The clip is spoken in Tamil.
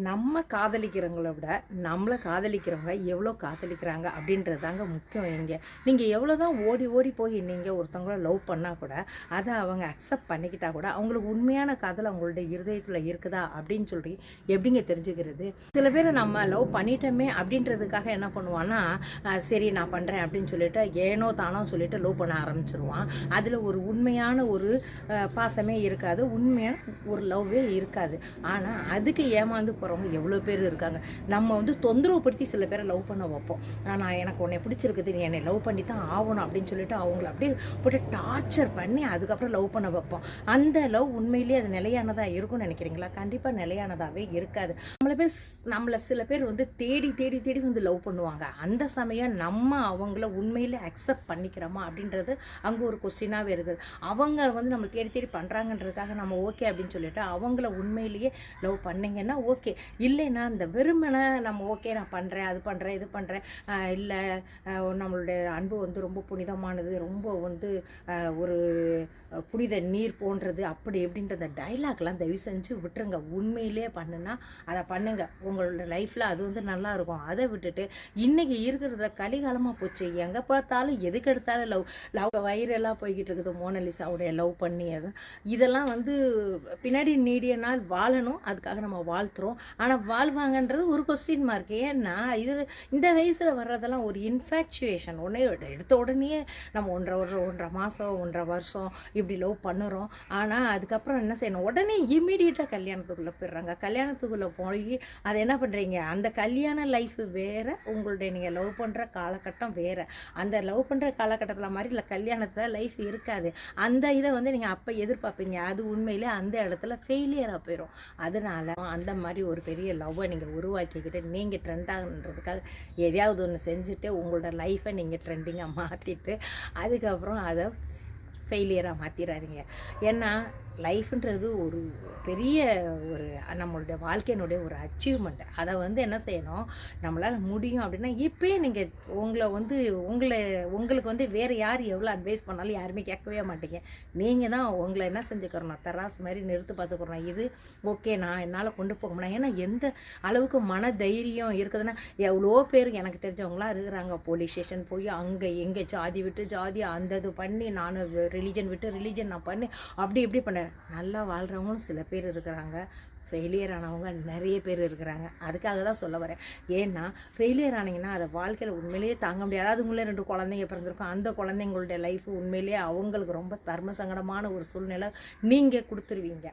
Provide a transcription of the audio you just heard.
நம்ம காதலிக்கிறவங்கள விட நம்மளை காதலிக்கிறவங்க எவ்வளோ காதலிக்கிறாங்க அப்படின்றது தாங்க முக்கியம். நீங்கள் எவ்வளோ தான் ஓடி ஓடி போய் நீங்கள் ஒருத்தவங்கள லவ் பண்ணால் கூட அதை அவங்க அக்செப்ட் பண்ணிக்கிட்டா கூட அவங்களுக்கு உண்மையான காதல் அவங்களுடைய இருதயத்தில் இருக்குதா அப்படின்னு சொல்லி எப்படிங்க தெரிஞ்சுக்கிறது? சில பேர் நம்ம லவ் பண்ணிட்டோமே அப்படின்றதுக்காக என்ன பண்ணுவான்னா, சரி நான் பண்ணுறேன் அப்படின்னு சொல்லிட்டு ஏனோ தானோ சொல்லிட்டு லவ் பண்ண ஆரம்பிச்சிருவான். அதில் ஒரு உண்மையான ஒரு பாசமே இருக்காது, உண்மையான ஒரு லவ்வே இருக்காது. ஆனால் அதுக்கு ஏமாந்து போகிறவங்க எவ்வளோ பேர் இருக்காங்க. நம்ம வந்து தொந்தரவுப்படுத்தி சில பேரை லவ் பண்ண வைப்போம். நான் எனக்கு உன்னை பிடிச்சிருக்குது, நீ என்னை லவ் பண்ணி தான் ஆகணும் அப்படின்னு சொல்லிட்டு அவங்கள அப்படியே போட்டு டார்ச்சர் பண்ணி அதுக்கப்புறம் லவ் பண்ண வைப்போம். அந்த லவ் உண்மையிலேயே அது நிலையானதாக இருக்கும்னு நினைக்கிறீங்களா? கண்டிப்பாக நிலையானதாகவே இருக்காது. நம்மளை சில பேர் வந்து தேடி தேடி தேடி வந்து லவ் பண்ணுவாங்க. அந்த சமயம் நம்ம அவங்கள உண்மையிலே அக்செப்ட் பண்ணிக்கிறோமா அப்படின்றது அங்கே ஒரு கொஸ்டினாகவே இருக்குது. அவங்க வந்து நம்ம தேடி தேடி பண்ணுறாங்கன்றதுக்காக நம்ம ஓகே அப்படின்னு சொல்லிட்டு அவங்கள உண்மையிலேயே லவ் பண்ணிங்கன்னா ஓகே. இல்லைன்னா இந்த வெறுமனை நம்ம ஓகே நான் பண்ணுறேன், அது பண்ணுறேன், இது பண்ணுறேன், இல்லை நம்மளுடைய அன்பு வந்து ரொம்ப புனிதமானது, ரொம்ப வந்து ஒரு புனித நீர் போன்றது அப்படி எப்படின்றத டைலாக்லாம் தயவு செஞ்சு விட்டுருங்க. உண்மையிலே பண்ணுன்னா அதை பண்ணுங்க. உங்களோட லைஃப்பில் அது வந்து நல்லாயிருக்கும். அதை விட்டுட்டு இன்றைக்கி இருக்கிறத கலிகாலமாக போச்சு, எங்கே பார்த்தாலும் எதுக்கு எடுத்தாலும் லவ் வைரலாக போய்கிட்டு இருக்குது. மோனலிசாவுடைய லவ் பண்ணி இதெல்லாம் வந்து பின்னாடி நீடிய நாள் வாழணும், அதுக்காக நம்ம வாழ்த்துறோம். ஆனால் வாழ்வாங்கன்றது ஒரு கொஸ்டின் மார்க். ஏன்னா இந்த வயசில் வர்றதெல்லாம் ஒரு இன்ஃபேக்சுவேஷன். எடுத்த உடனே நம்ம ஒன்றரை மாதம் 1.5 வருஷம் இப்படி லவ் பண்ணுறோம். ஆனால் அதுக்கப்புறம் என்ன செய்யணும்? உடனே இம்மீடியட்டாக கல்யாணத்துக்குள்ளே போயிடுறாங்க. கல்யாணத்துக்குள்ளே போய் அதை என்ன பண்ணுறீங்க? அந்த கல்யாண லைஃப் வேறு, உங்களுடைய நீங்கள் லவ் பண்ணுற காலகட்டம் வேறு. அந்த லவ் பண்ணுற காலகட்டத்தில் மாதிரி இல்லை கல்யாணத்தில் லைஃப் இருக்காது. அந்த இதை வந்து நீங்கள் அப்போ எதிர்பார்ப்பீங்க, அது உண்மையிலே அந்த இடத்துல ஃபெயிலியராக போயிடும். அதனால் அந்த மாதிரி ஒரு பெரிய லவ்வை நீங்கள் உருவாக்கிக்கிட்டு நீங்கள் ட்ரெண்ட் ஆகுன்றதுக்காக எதையாவது ஒன்று செஞ்சுட்டு உங்களோட லைஃப்பை நீங்கள் ட்ரெண்டிங்காக மாற்றிட்டு அதுக்கப்புறம் அதை ஃபெயிலியராக மாற்றிடாதீங்க. ஏன்னா லைஃப்ன்றது ஒரு பெரிய ஒரு நம்மளுடைய வாழ்க்கையினுடைய ஒரு அச்சீவ்மெண்ட். அதை வந்து என்ன செய்யணும்? நம்மளால் முடியும் அப்படின்னா இப்போயே நீங்கள் உங்களுக்கு வந்து வேறு யார் எவ்வளோ அட்வைஸ் பண்ணாலும் யாருமே கேட்கவே மாட்டீங்க. நீங்கள் தான் உங்களை என்ன செஞ்சுக்கிறணும்? தராசு மாதிரி நிறுத்து பார்த்துக்கிறோம். இது ஓகே, நான் என்னால் கொண்டு போக முடியும். ஏன்னா எந்த அளவுக்கு மன தைரியம் இருக்குதுன்னா, எவ்வளோ பேர் எனக்கு தெரிஞ்சவங்களாம் இருக்கிறாங்க. போலீஸ் ஸ்டேஷன் போய் அங்கே எங்கே ஜாதி விட்டு ஜாதி அந்த இது பண்ணி, நான் ரிலீஜன் விட்டு ரிலீஜன் நான் பண்ணி அப்படி இப்படி பண்ணேன். நல்லா வாழ்கிறவங்களும் சில பேர் இருக்கிறாங்க, ஃபெயிலியர் ஆனவங்க நிறைய பேர் இருக்கிறாங்க. அதுக்காக தான் சொல்ல வரேன். ஏன்னா ஃபெயிலியர் ஆனீங்கன்னா அதை வாழ்க்கையில் உண்மையிலேயே தாங்க முடியாது. அது உங்களே 2 குழந்தைங்க பிறந்திருக்கும். அந்த குழந்தைங்களுடைய லைஃப் உண்மையிலேயே அவங்களுக்கு ரொம்ப தர்ம சங்கடமான ஒரு சூழ்நிலை நீங்கள் கொடுத்துருவீங்க.